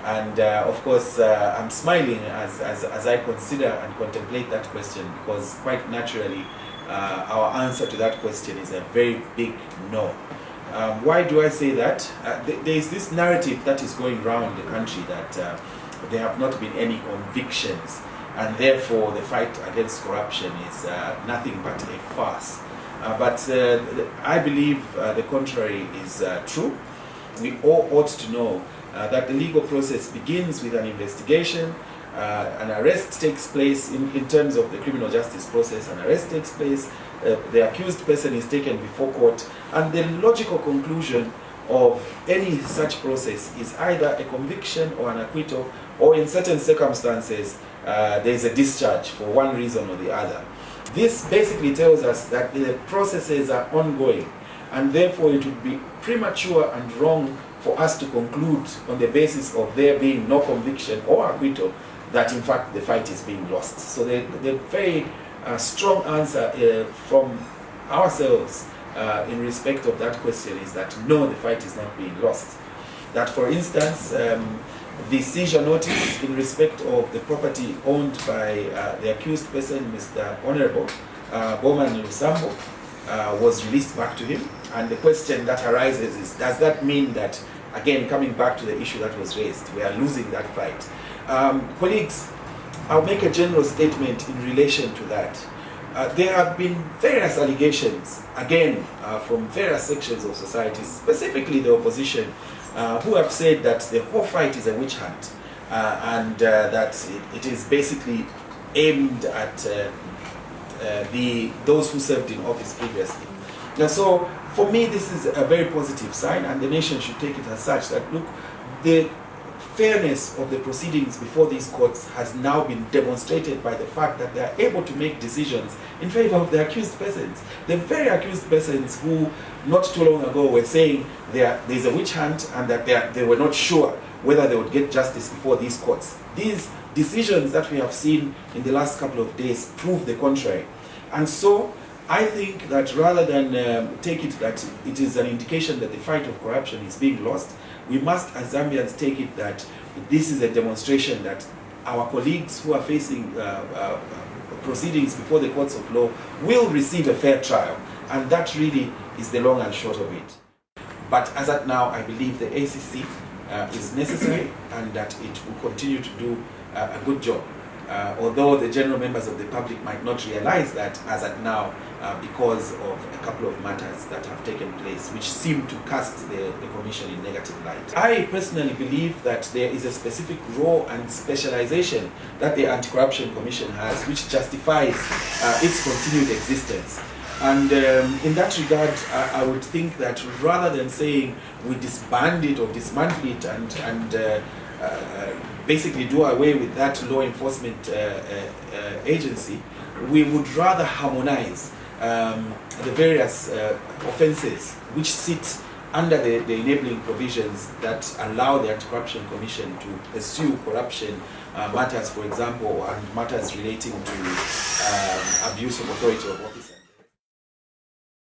And of course, I'm smiling as I consider and contemplate that question, because quite naturally, our answer to that question is a very big no. Why do I say that? There is this narrative that is going around the country that there have not been any convictions, and therefore the fight against corruption is nothing but a farce. But I believe the contrary is true. We all ought to know that the legal process begins with an investigation. An arrest takes place in terms of the criminal justice process. An arrest takes place, the accused person is taken before court, and the logical conclusion of any such process is either a conviction or an acquittal, or in certain circumstances there is a discharge for one reason or the other. This basically tells us that the processes are ongoing, and therefore it would be premature and wrong for us to conclude on the basis of there being no conviction or acquittal that in fact the fight is being lost. So the very strong answer from ourselves in respect of that question is that no, the fight is not being lost. That, for instance, the seizure notice in respect of the property owned by the accused person, Mr. Honorable Bowman Mulambo, was released back to him. And the question that arises is, does that mean that, again, coming back to the issue that was raised, we are losing that fight? Colleagues, I'll make a general statement in relation to that. There have been various allegations, again, from various sections of society, specifically the opposition, who have said that the whole fight is a witch hunt, and that it is basically aimed at those who served in office previously. Now, so for me, this is a very positive sign, and the nation should take it as such that, look, the fairness of the proceedings before these courts has now been demonstrated by the fact that they are able to make decisions in favor of the accused persons. The very accused persons who not too long ago were saying there's a witch hunt and that they were not sure whether they would get justice before these courts. These decisions that we have seen in the last couple of days prove the contrary. And so I think that rather than take it that it is an indication that the fight of corruption is being lost, we must, as Zambians, take it that this is a demonstration that our colleagues who are facing proceedings before the courts of law will receive a fair trial. And that really is the long and short of it. But as at now, I believe the ACC is necessary and that it will continue to do a good job. Although the general members of the public might not realize that as at now, because of a couple of matters that have taken place which seem to cast the Commission in negative light. I personally believe that there is a specific role and specialization that the Anti-Corruption Commission has which justifies its continued existence. And in that regard, I would think that rather than saying we disband it or dismantle it and basically do away with that law enforcement agency, we would rather harmonize the various offenses which sit under the enabling provisions that allow the Anti-Corruption Commission to pursue corruption matters, for example, and matters relating to abuse of authority of office.